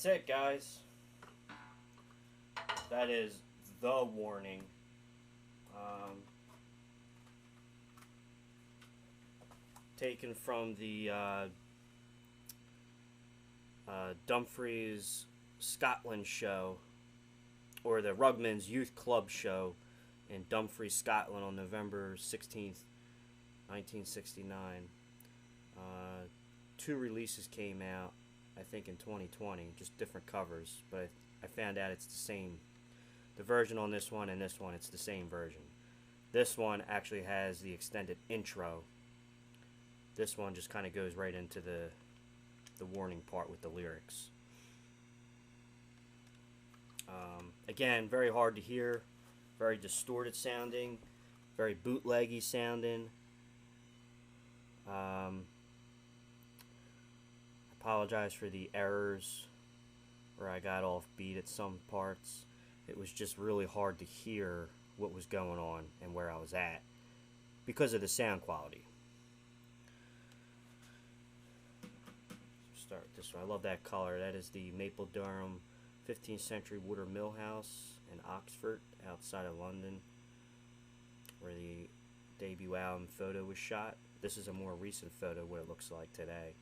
That's it, guys. that is The Warning. Taken from the Dumfries Scotland show, or the Rugmans Youth Club show in Dumfries, Scotland on November 16th, 1969. Two releases came out, I think, in 2020, just different covers, but I found out it's the same. The version on this one and this one, it's the same version. This one actually has the extended intro. This one just kind of goes right into the warning part with the lyrics. Again, very hard to hear, very distorted sounding, very bootleggy sounding. Apologize for the errors where I got off beat at some parts. It was just really hard to hear what was going on and where I was at because of the sound quality. Start this one. I love that color. That is the Mapledurham 15th century Watermill house in Oxford, outside of London, where the debut album photo was shot. This is a more recent photo, what it looks like today.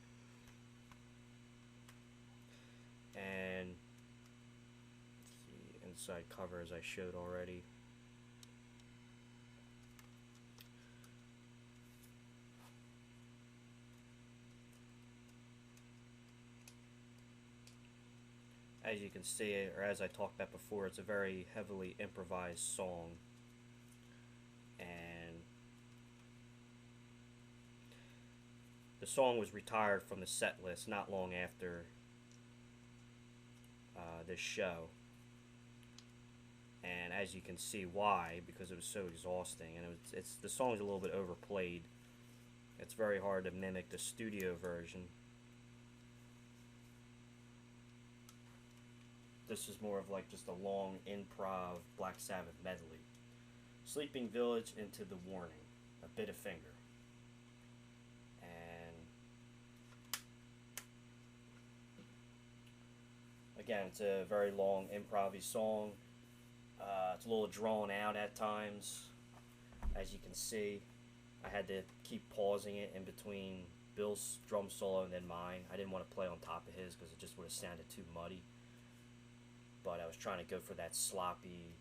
And the inside cover, as I showed already. As you can see, or as I talked about before, it's a very heavily improvised song. And the song was retired from the set list not long after this show. And as you can see why, because it was so exhausting, and the song's a little bit overplayed. It's very hard to mimic the studio version. This is more of like just a long improv Black Sabbath medley. Sleeping Village into The Warning, a bit of finger. And again, it's a very long improv-y song. It's a little drawn out at times. As you can see, I had to keep pausing it in between Bill's drum solo and then mine. I didn't want to play on top of his because it just would have sounded too muddy. But I was trying to go for that sloppy,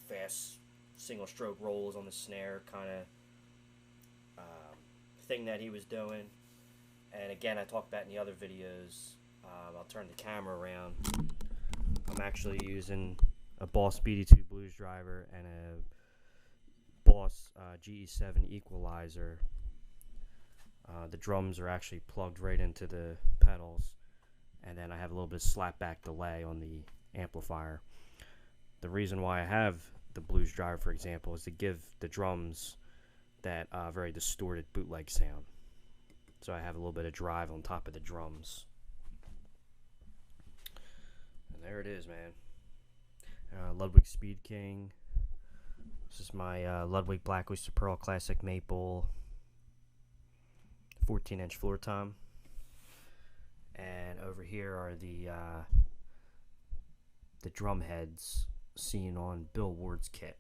fast single stroke rolls on the snare kind of thing that he was doing. And again, I talked about in the other videos. I'll turn the camera around. I'm actually using a Boss BD2 Blues driver and a Boss GE7 equalizer. The drums are actually plugged right into the pedals. And then I have a little bit of slapback delay on the amplifier. The reason why I have the Blues driver, for example, is to give the drums that very distorted bootleg sound. So I have a little bit of drive on top of the drums. And there it is, man. Ludwig Speed King. This is my Ludwig Black Oyster Pearl Classic Maple 14-inch floor tom. And over here are the drum heads seen on Bill Ward's kit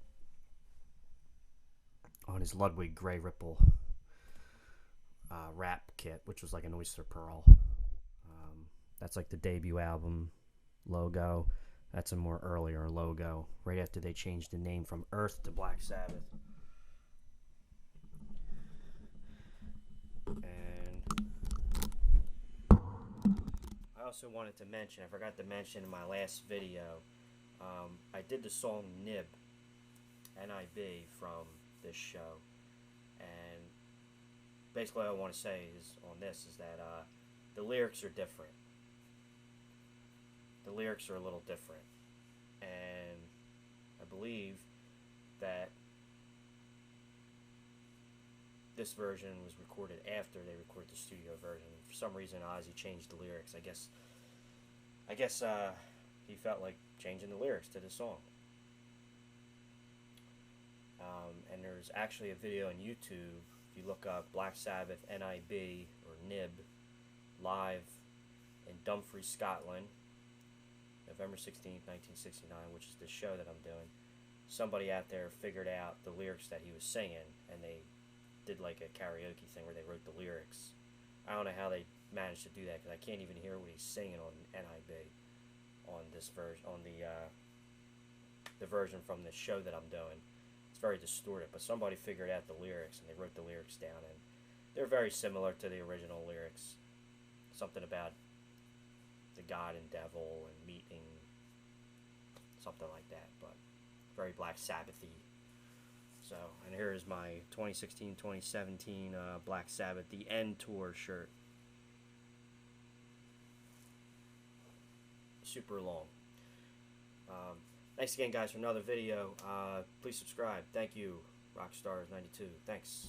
on his Ludwig Gray Ripple rap kit, which was like an oyster pearl. That's like the debut album logo. That's a more earlier logo, right after they changed the name from Earth to Black Sabbath. And I also wanted to mention, I forgot to mention in my last video, I did the song Nib, N-I-B, from this show. And basically what I want to say is on this is that the lyrics are different. The lyrics are a little different. And I believe that this version was recorded after they recorded the studio version. For some reason, Ozzy changed the lyrics. I guess he felt like changing the lyrics to the song. And there's actually a video on YouTube. If you look up Black Sabbath NIB or Nib live in Dumfries, Scotland, November 16th, 1969, which is the show that I'm doing, somebody out there figured out the lyrics that he was singing, and they did like a karaoke thing where they wrote the lyrics. I don't know how they managed to do that, because I can't even hear what he's singing on NIB on this version, on the version from the show that I'm doing. It's very distorted, but somebody figured out the lyrics, and they wrote the lyrics down, and they're very similar to the original lyrics. Something about the God and devil and meeting, something like that, but very Black Sabbath-y. So, and here is my 2016-2017 Black Sabbath The End Tour shirt. Super long. Thanks again, guys, for another video. Please subscribe. Thank you, Rockstars92. Thanks.